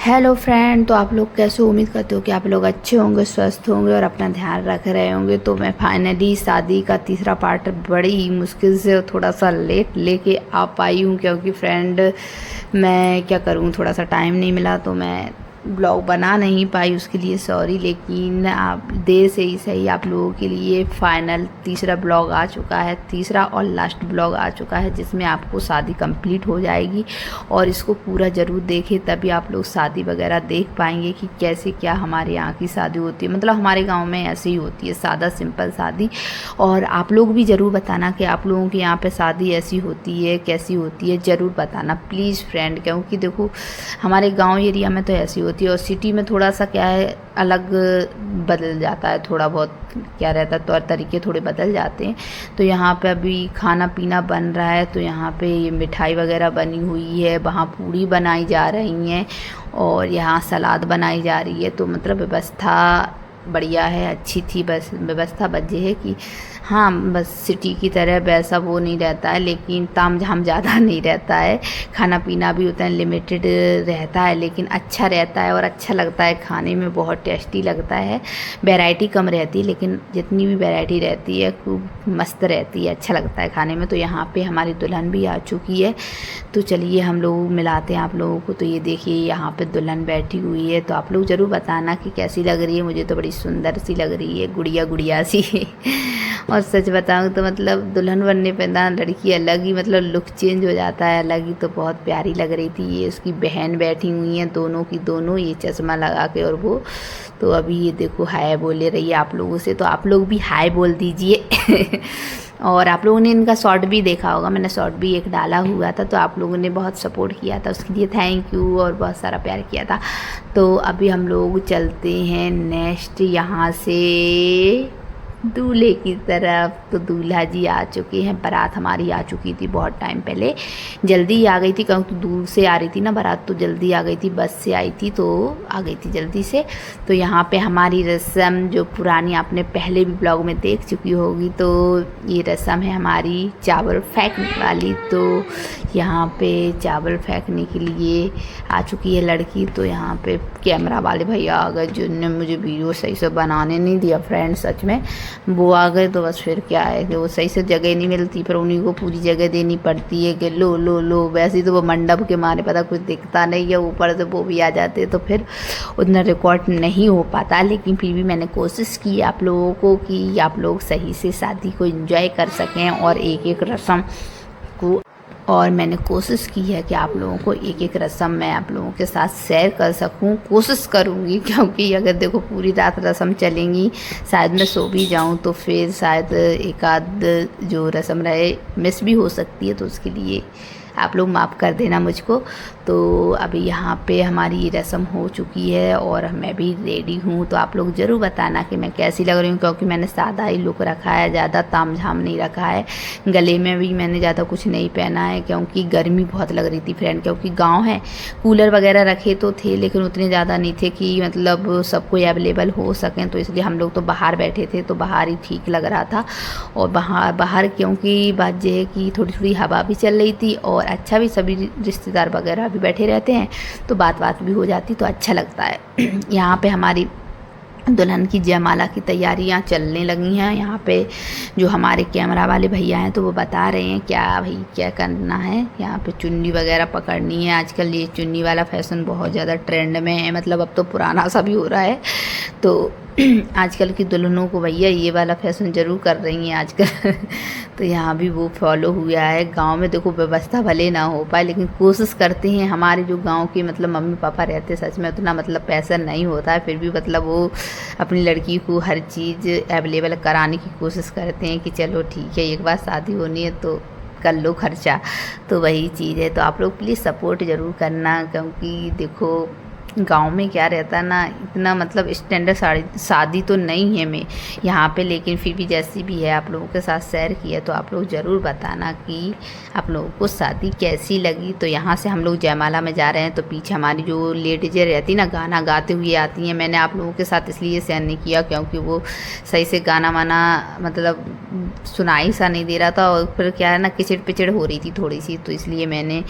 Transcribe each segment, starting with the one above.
Hello friend, तो आप लोग कैसे हो? उम्मीद करते हो कि आप लोग अच्छे होंगे, स्वस्थ होंगे और अपना ध्यान रख रहे होंगे। तो मैं फाइनली शादी का तीसरा पार्ट बड़ी ही मुश्किल से थोड़ा सा लेट लेके आ पाई हूँ, क्योंकि फ्रेंड मैं क्या करूँ, थोड़ा सा टाइम नहीं मिला तो मैं ब्लॉग बना नहीं पाई, उसके लिए सॉरी। लेकिन आप देर से ही सही, आप लोगों के लिए फाइनल तीसरा ब्लॉग आ चुका है, तीसरा और लास्ट ब्लॉग आ चुका है, जिसमें आपको शादी कंप्लीट हो जाएगी। और इसको पूरा ज़रूर देखें, तभी आप लोग शादी वगैरह देख पाएंगे कि कैसे क्या हमारे यहाँ की शादी होती है। मतलब हमारे गांव में ऐसे ही होती है, सादा सिंपल शादी। और आप लोग भी ज़रूर बताना कि आप लोगों के यहाँ पे शादी ऐसी होती है, कैसी होती है, ज़रूर बताना प्लीज़ फ्रेंड। क्योंकि देखो हमारे गांव एरिया में तो ऐसी होती है, और सिटी में थोड़ा सा क्या है, अलग बदल जाता है, थोड़ा बहुत क्या रहता है, तौर तरीके थोड़े बदल जाते हैं। तो यहाँ पे अभी खाना पीना बन रहा है, तो यहाँ पे ये मिठाई वगैरह बनी हुई है, वहाँ पूड़ी बनाई जा रही हैं और यहाँ सलाद बनाई जा रही है। तो मतलब व्यवस्था बढ़िया है, अच्छी थी। बस व्यवस्था बस ये है कि हाँ, बस सिटी की तरह वैसा वो नहीं रहता है, लेकिन तामझाम ज़्यादा नहीं रहता है। खाना पीना भी उतना लिमिटेड रहता है, लेकिन अच्छा रहता है और अच्छा लगता है, खाने में बहुत टेस्टी लगता है। वैरायटी कम रहती है, लेकिन जितनी भी वैरायटी रहती है खूब मस्त रहती है, अच्छा लगता है खाने में। तो यहाँ पे हमारी दुल्हन भी आ चुकी है, तो चलिए हम लोग मिलाते हैं आप लोगों को। तो ये देखिए यहाँ पे दुल्हन बैठी हुई है, तो आप लोग ज़रूर बताना कि कैसी लग रही है। मुझे तो बड़ी सुंदर सी लग रही है, गुड़िया गुड़िया सी। और सच बताऊँ तो मतलब दुल्हन बनने पे ना लड़की अलग ही मतलब लुक चेंज हो जाता है, अलग ही। तो बहुत प्यारी लग रही थी। ये उसकी बहन बैठी हुई हैं, दोनों की दोनों, ये चश्मा लगा के और वो। तो अभी ये देखो हाय बोले रही है आप लोगों से, तो आप लोग भी हाय बोल दीजिए। और आप लोगों ने इनका शॉर्ट भी देखा होगा, मैंने शॉर्ट भी एक डाला हुआ था, तो आप लोगों ने बहुत सपोर्ट किया था, उसके लिए थैंक यू, और बहुत सारा प्यार किया था। तो अभी हम लोग चलते हैं नेक्स्ट यहाँ से दूल्हे की तरफ। तो दूल्हा जी आ चुके हैं, बारात हमारी आ चुकी थी बहुत टाइम पहले, जल्दी ही आ गई थी क्योंकि दूर से आ रही थी ना बारात, तो जल्दी आ गई थी, बस से आई थी तो आ गई थी जल्दी से। तो यहाँ पे हमारी रस्म जो पुरानी आपने पहले भी ब्लॉग में देख चुकी होगी, तो ये रस्म है हमारी चावल फेंकने वाली। तो यहाँ पे चावल फेंकने के लिए आ चुकी है लड़की। तो यहाँ पे कैमरा वाले भैया आ गए, जिनने मुझे वीडियो सही से बनाने नहीं दिया फ्रेंड, सच में वो आ गए। तो बस फिर क्या है कि वो सही से जगह नहीं मिलती, फिर उन्हीं को पूरी जगह देनी पड़ती है कि लो लो लो। वैसे ही तो वो मंडप के मारे पता कुछ दिखता नहीं है, ऊपर से वो भी आ जाते हैं, तो फिर उतना रिकॉर्ड नहीं हो पाता। लेकिन फिर भी मैंने कोशिश की आप लोगों को कि आप लोग सही से शादी को एंजॉय कर सकें और एक एक रस्म को, और मैंने कोशिश की है कि आप लोगों को एक एक रस्म मैं आप लोगों के साथ शेयर कर सकूं, कोशिश करूंगी। क्योंकि अगर देखो पूरी रात रस्म चलेंगी, शायद मैं सो भी जाऊं, तो फिर शायद एक आध जो रस्म रहे मिस भी हो सकती है, तो उसके लिए आप लोग माफ़ कर देना मुझको। तो अभी यहाँ पे हमारी ये रस्म हो चुकी है और मैं भी रेडी हूँ। तो आप लोग ज़रूर बताना कि मैं कैसी लग रही हूँ, क्योंकि मैंने सादा ही लुक रखा है, ज़्यादा तामझाम नहीं रखा है। गले में भी मैंने ज़्यादा कुछ नहीं पहना है, क्योंकि गर्मी बहुत लग रही थी फ्रेंड। क्योंकि गाँव है, कूलर वगैरह रखे तो थे, लेकिन उतने ज़्यादा नहीं थे कि मतलब सबको अवेलेबल हो सकें। तो इसलिए हम लोग तो बाहर बैठे थे, तो बाहर ही ठीक लग रहा था। और बाहर क्योंकि बात यह है कि थोड़ी थोड़ी हवा भी चल रही थी, और अच्छा भी, सभी रिश्तेदार वगैरह भी बैठे रहते हैं, तो बात भी हो जाती, तो अच्छा लगता है। यहाँ पे हमारी दुल्हन की जयमाला की तैयारियां चलने लगी हैं। यहाँ पे जो हमारे कैमरा वाले भैया हैं, तो वो बता रहे हैं क्या भाई क्या करना है। यहाँ पे चुन्नी वगैरह पकड़नी है। आजकल ये चुन्नी वाला फैशन बहुत ज़्यादा ट्रेंड में है, मतलब अब तो पुराना सा भी हो रहा है। तो आजकल की दुल्हनों को भैया ये वाला फैशन ज़रूर कर रही हैं आजकल। तो यहाँ भी वो फॉलो हुआ है। गांव में देखो व्यवस्था भले ना हो पाए, लेकिन कोशिश करते हैं। हमारे जो गांव के मतलब मम्मी पापा रहते, सच में उतना मतलब पैसा नहीं होता है, फिर भी मतलब वो अपनी लड़की को हर चीज़ अवेलेबल कराने की कोशिश करते हैं कि चलो ठीक है, एक बार शादी होनी है तो कर लो खर्चा। तो वही चीज़ है। तो आप लोग प्लीज़ सपोर्ट ज़रूर करना, क्योंकि देखो गांव में क्या रहता है ना, इतना मतलब स्टैंडर्ड शादी तो नहीं है मैं यहाँ पे, लेकिन फिर भी जैसी भी है आप लोगों के साथ शेयर किया। तो आप लोग ज़रूर बताना कि आप लोगों को शादी कैसी लगी। तो यहाँ से हम लोग जयमाला में जा रहे हैं, तो पीछे हमारी जो लेडीजें रहती ना गाना गाते हुए आती हैं। मैंने आप लोगों के साथ इसलिए शेयर नहीं किया क्योंकि वो सही से गाना वाना मतलब सुनाई सा नहीं दे रहा था, और फिर क्या है ना किचड़ पिचड़ हो रही थी थोड़ी सी, तो इसलिए मैंने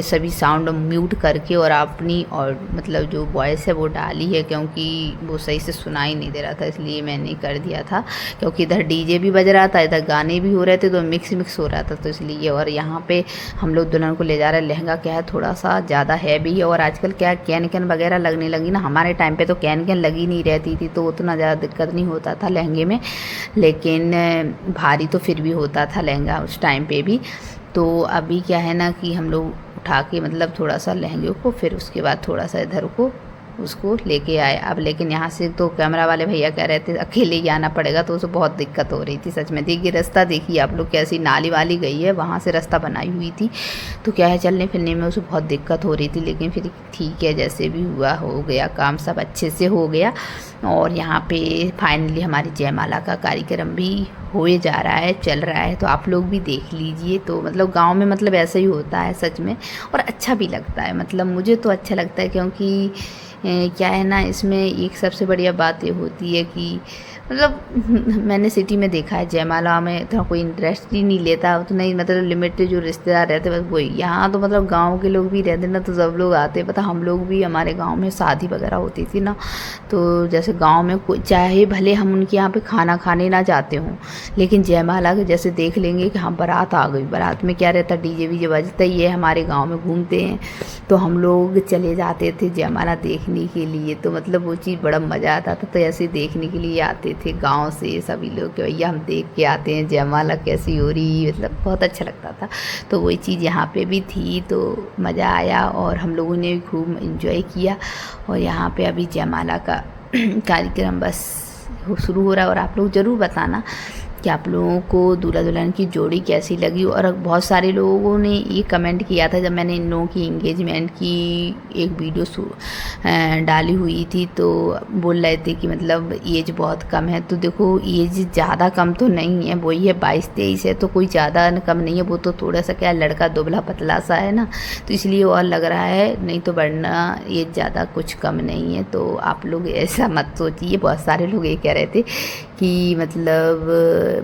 सभी साउंड म्यूट करके और अपनी और मतलब मतलब जो वॉइस है वो डाली है, क्योंकि वो सही से सुनाई नहीं दे रहा था, इसलिए मैंने कर दिया था। क्योंकि इधर डीजे भी बज रहा था, इधर गाने भी हो रहे थे, तो मिक्स हो रहा था, तो इसलिए। और यहाँ पे हम लोग दुल्हन को ले जा रहे हैं। लहंगा क्या है, थोड़ा सा ज़्यादा हैवी है, और आजकल क्या कैन कैन वगैरह लगने लगी ना। हमारे टाइम पे तो कैन कैन लगी नहीं रहती थी, तो उतना ज़्यादा दिक्कत नहीं होता था लहंगे में, लेकिन भारी तो फिर भी होता था लहंगा उस टाइम पे भी। तो अभी क्या है ना कि हम लोग उठा के मतलब थोड़ा सा लहंगे को, फिर उसके बाद थोड़ा सा इधर को उसको लेके आए। अब लेकिन यहाँ से तो कैमरा वाले भैया कह रहे थे अकेले ही आना पड़ेगा, तो उसे बहुत दिक्कत हो रही थी सच में। देखिए रास्ता देखिए आप लोग, कैसी नाली वाली गई है, वहाँ से रास्ता बनाई हुई थी, तो क्या है चलने फिरने में उसे बहुत दिक्कत हो रही थी। लेकिन फिर ठीक है, जैसे भी हुआ हो गया, काम सब अच्छे से हो गया। और यहाँ पे फाइनली हमारी जयमाला का कार्यक्रम भी होए जा रहा है, चल रहा है, तो आप लोग भी देख लीजिए। तो मतलब गांव में मतलब ऐसा ही होता है सच में, और अच्छा भी लगता है। मतलब मुझे तो अच्छा लगता है, क्योंकि क्या है ना, इसमें एक सबसे बढ़िया बात ये होती है कि मतलब मैंने सिटी में देखा है जयमाला में इतना कोई इंटरेस्ट ही नहीं लेता, उतना ही मतलब लिमिटेड जो रिश्तेदार रहते बस वही। यहाँ तो मतलब गांव के लोग भी रहते ना, तो सब लोग आते। पता हम लोग भी, हमारे गांव में शादी वगैरह होती थी ना, तो जैसे गांव में कोई चाहे भले हम उनके यहाँ पे खाना खाने ना जाते हों, लेकिन जयमाला के जैसे देख लेंगे कि हाँ बारात आ गई, बारात में क्या रहता, डीजे वीजे बजता ही है, हमारे गाँव में घूमते हैं, तो हम लोग चले जाते थे जयमाला देखने के लिए। तो मतलब वो चीज़ बड़ा मज़ा आता था, तो ऐसे देखने के लिए आते थे गांव से सभी लोग कि भैया हम देख के आते हैं जयमाला कैसी हो रही, मतलब बहुत अच्छा लगता था। तो वही चीज़ यहाँ पे भी थी, तो मज़ा आया और हम लोगों ने भी खूब इन्जॉय किया। और यहाँ पे अभी जयमाला का कार्यक्रम बस शुरू हो रहा है। और आप लोग ज़रूर बताना कि आप लोगों को दूल्हा दुल्हन की जोड़ी कैसी लगी। और बहुत सारे लोगों ने ये कमेंट किया था, जब मैंने इन लोगों की इंगेजमेंट की एक वीडियो डाली हुई थी, तो बोल रहे थे कि मतलब एज बहुत कम है। तो देखो एज ज़्यादा कम तो नहीं है, वही है 22-23 है, तो कोई ज़्यादा कम नहीं है। वो तो थोड़ा सा क्या लड़का दुबला पतला सा है ना, तो इसलिए और लग रहा है, नहीं तो वरना एज ज़्यादा कुछ कम नहीं है। तो आप लोग ऐसा मत सोचिए। बहुत सारे लोग ये कह रहे थे कि मतलब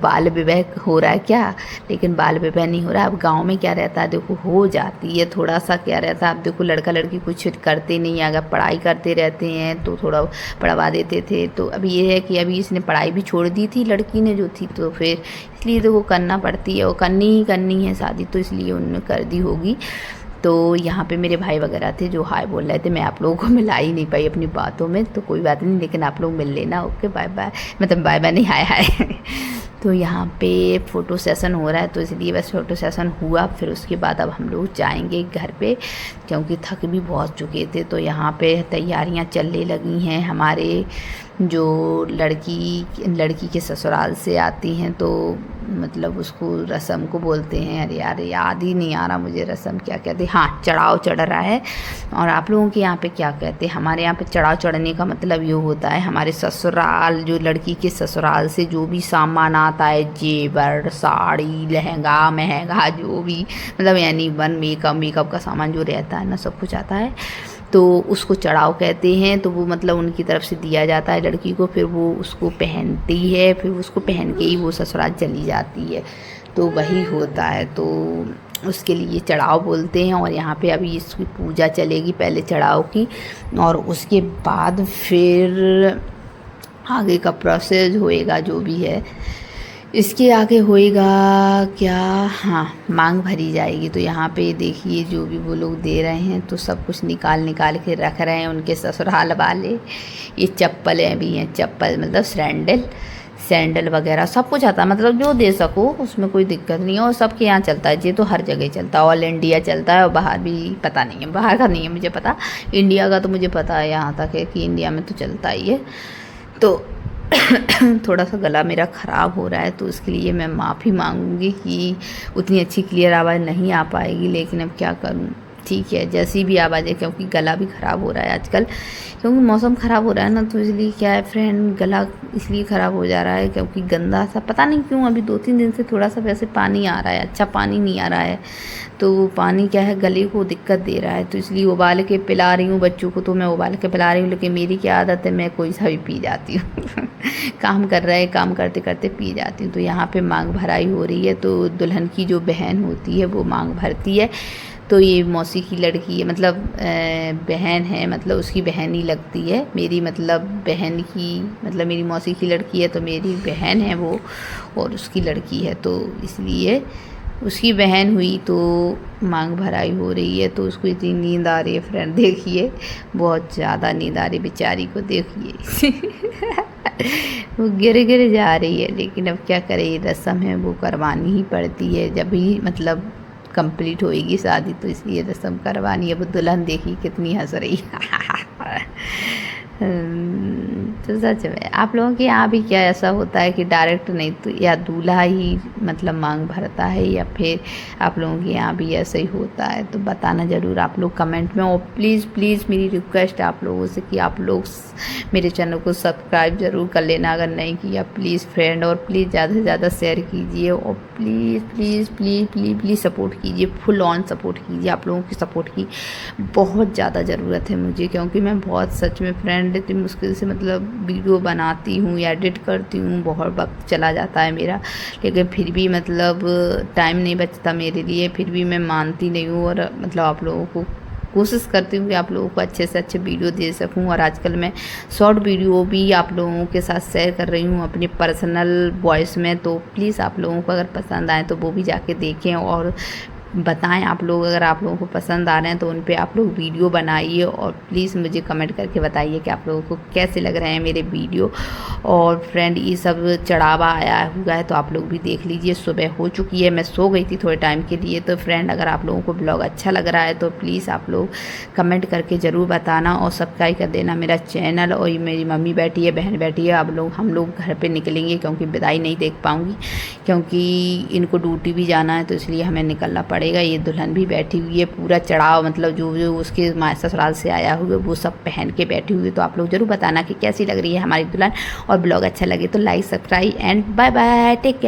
बाल विवाह हो रहा है क्या, लेकिन बाल विवाह नहीं हो रहा। अब गांव में क्या रहता है, देखो हो जाती है थोड़ा सा, क्या रहता है, अब देखो लड़का लड़की कुछ करते नहीं, अगर पढ़ाई करते रहते हैं तो थोड़ा पढ़वा देते थे। तो अभी ये है कि अभी इसने पढ़ाई भी छोड़ दी थी लड़की ने जो थी, तो फिर इसलिए देखो करना पड़ती है, और करनी है शादी, तो इसलिए उन्होंने कर दी होगी। तो यहाँ पे मेरे भाई वगैरह थे जो हाय बोल रहे थे, मैं आप लोगों को मिला ही नहीं पाई अपनी बातों में, तो कोई बात नहीं, लेकिन आप लोग मिल लेना। ओके बाय बाय, मतलब बाय बाय नहीं, हाय हाय। तो यहाँ पे फ़ोटो सेशन हो रहा है, तो इसलिए बस फ़ोटो सेशन हुआ, फिर उसके बाद अब हम लोग जाएंगे घर पे, क्योंकि थक भी बहुत चुके थे। तो यहाँ पे तैयारियाँ चलने लगी हैं। हमारे जो लड़की के ससुराल से आती हैं, तो मतलब उसको रस्म को बोलते हैं, अरे यार याद ही नहीं आ रहा मुझे रस्म क्या कहते हैं, हाँ चढ़ाव चढ़ रहा है। और आप लोगों के यहाँ पे क्या कहते हैं? हमारे यहाँ पे चढ़ाव चढ़ने का मतलब ये होता है, हमारे ससुराल, जो लड़की के ससुराल से जो भी सामान आता है, जेवर, साड़ी, लहंगा महंगा, जो भी मतलब यानी मेकअप का सामान जो रहता है ना, सब कुछ आता है, तो उसको चढ़ाव कहते हैं। तो वो मतलब उनकी तरफ से दिया जाता है लड़की को, फिर वो उसको पहनती है, फिर उसको पहन के ही वो ससुराल चली जाती है, तो वही होता है। तो उसके लिए चढ़ाव बोलते हैं। और यहाँ पे अभी इसकी पूजा चलेगी पहले चढ़ाव की, और उसके बाद फिर आगे का प्रोसेस होएगा जो भी है। इसके आगे होएगा क्या, हाँ मांग भरी जाएगी। तो यहाँ पे देखिए जो भी वो लोग दे रहे हैं, तो सब कुछ निकाल के रख रहे हैं उनके ससुराल वाले। ये चप्पलें भी हैं, चप्पल मतलब सैंडल वगैरह सब कुछ आता है, मतलब जो दे सको उसमें कोई दिक्कत नहीं है। और सबके यहाँ चलता है, ये तो हर जगह चलता है, ऑल इंडिया चलता है, और बाहर भी पता नहीं है, बाहर का नहीं है मुझे पता, इंडिया का तो मुझे पता है यहाँ तक है कि इंडिया में तो चलता ही है। तो थोड़ा सा गला मेरा ख़राब हो रहा है, तो उसके लिए मैं माफ़ी मांगूंगी कि उतनी अच्छी क्लियर आवाज़ नहीं आ पाएगी, लेकिन अब क्या करूँ, ठीक है जैसी भी आवाज़ है, क्योंकि गला भी ख़राब हो रहा है आजकल, क्योंकि मौसम ख़राब हो रहा है ना, तो इसलिए क्या है फ्रेंड, गला इसलिए ख़राब हो जा रहा है क्योंकि गंदा सा, पता नहीं क्यों अभी 2-3 दिन से थोड़ा सा वैसे पानी आ रहा है, अच्छा पानी नहीं आ रहा है, तो पानी क्या है गले को दिक्कत दे रहा है, तो इसलिए उबाल के पिला रही हूँ बच्चों को। तो मैं उबाल के पिला रही हूँ, लेकिन मेरी क्या आदत है, मैं कोई सा भी पी जाती हूँ काम कर रहा है, काम करते करते पी जाती हूँ। तो यहाँ पे मांग भराई हो रही है, तो दुल्हन की जो बहन होती है वो मांग भरती है। तो ये मौसी की लड़की है, मतलब बहन है, मतलब उसकी बहन ही लगती है मेरी, मतलब बहन की, मतलब मेरी मौसी की लड़की है तो मेरी बहन है वो, और उसकी लड़की है, तो इसलिए उसकी बहन हुई तो मांग भराई हो रही है। तो उसको इतनी नींद आ रही है फ्रेंड, देखिए बहुत ज़्यादा नींद आ रही बेचारी को, देखिए वो गिर गिर जा रही है, लेकिन अब क्या करे, ये रस्म है वो करवानी ही पड़ती है, जब भी मतलब कंप्लीट होएगी शादी तो इसलिए रस्म करवानी है। वो दुल्हन देखी कितनी हंस रही तो सच में आप लोगों के यहाँ भी क्या ऐसा होता है कि डायरेक्ट नहीं तो या दूल्हा ही मतलब मांग भरता है, या फिर आप लोगों के यहाँ भी ऐसा ही होता है? तो बताना ज़रूर आप लोग कमेंट में। और प्लीज़ प्लीज़ मेरी रिक्वेस्ट है आप लोगों से कि आप लोग मेरे चैनल को सब्सक्राइब ज़रूर कर लेना अगर नहीं किया प्लीज़ फ्रेंड, और प्लीज़ ज़्यादा से ज़्यादा शेयर कीजिए, और please please please please please support कीजिए, फुल ऑन सपोर्ट कीजिए। आप लोगों की सपोर्ट की बहुत ज़्यादा ज़रूरत है मुझे, क्योंकि मैं बहुत सच में फ्रेंड इतनी मुश्किल से मतलब वीडियो बनाती हूँ या एडिट करती हूँ, बहुत वक्त चला जाता है मेरा, लेकिन फिर भी मतलब टाइम नहीं बचता मेरे लिए, फिर भी मैं मानती नहीं हूँ, और मतलब आप लोगों को कोशिश करती हूँ कि आप लोगों को अच्छे से अच्छे वीडियो दे सकूँ। और आजकल मैं शॉर्ट वीडियो भी आप लोगों के साथ शेयर कर रही हूँ अपने पर्सनल वॉइस में, तो प्लीज़ आप लोगों को अगर पसंद आए तो वो भी जाके देखें और बताएं आप लोग, अगर आप लोगों को पसंद आ रहे हैं तो उन पे आप लोग वीडियो बनाइए, और प्लीज़ मुझे कमेंट करके बताइए कि आप लोगों को कैसे लग रहे हैं मेरे वीडियो। और फ्रेंड ये सब चढ़ावा आया हुआ है तो आप लोग भी देख लीजिए, सुबह हो चुकी है, मैं सो गई थी थोड़े टाइम के लिए। तो फ्रेंड अगर आप लोगों को ब्लॉग अच्छा लग रहा है तो प्लीज़ आप लोग कमेंट करके ज़रूर बताना, और सब्सक्राइब कर देना मेरा चैनल। और ये मेरी मम्मी बैठी है, बहन बैठी है, हम लोग घर पर निकलेंगे क्योंकि विदाई नहीं देख पाऊँगी, क्योंकि इनको ड्यूटी भी जाना है तो इसलिए हमें निकलना पड़ेगा। ये दुल्हन भी बैठी हुई है, पूरा चढ़ाव मतलब जो जो उसके ससुराल से आया हुआ वो सब पहन के बैठी हुई है। तो आप लोग ज़रूर बताना कि कैसी लग रही है हमारी दुल्हन, और ब्लॉग अच्छा लगे तो like subscribe and bye bye, take care.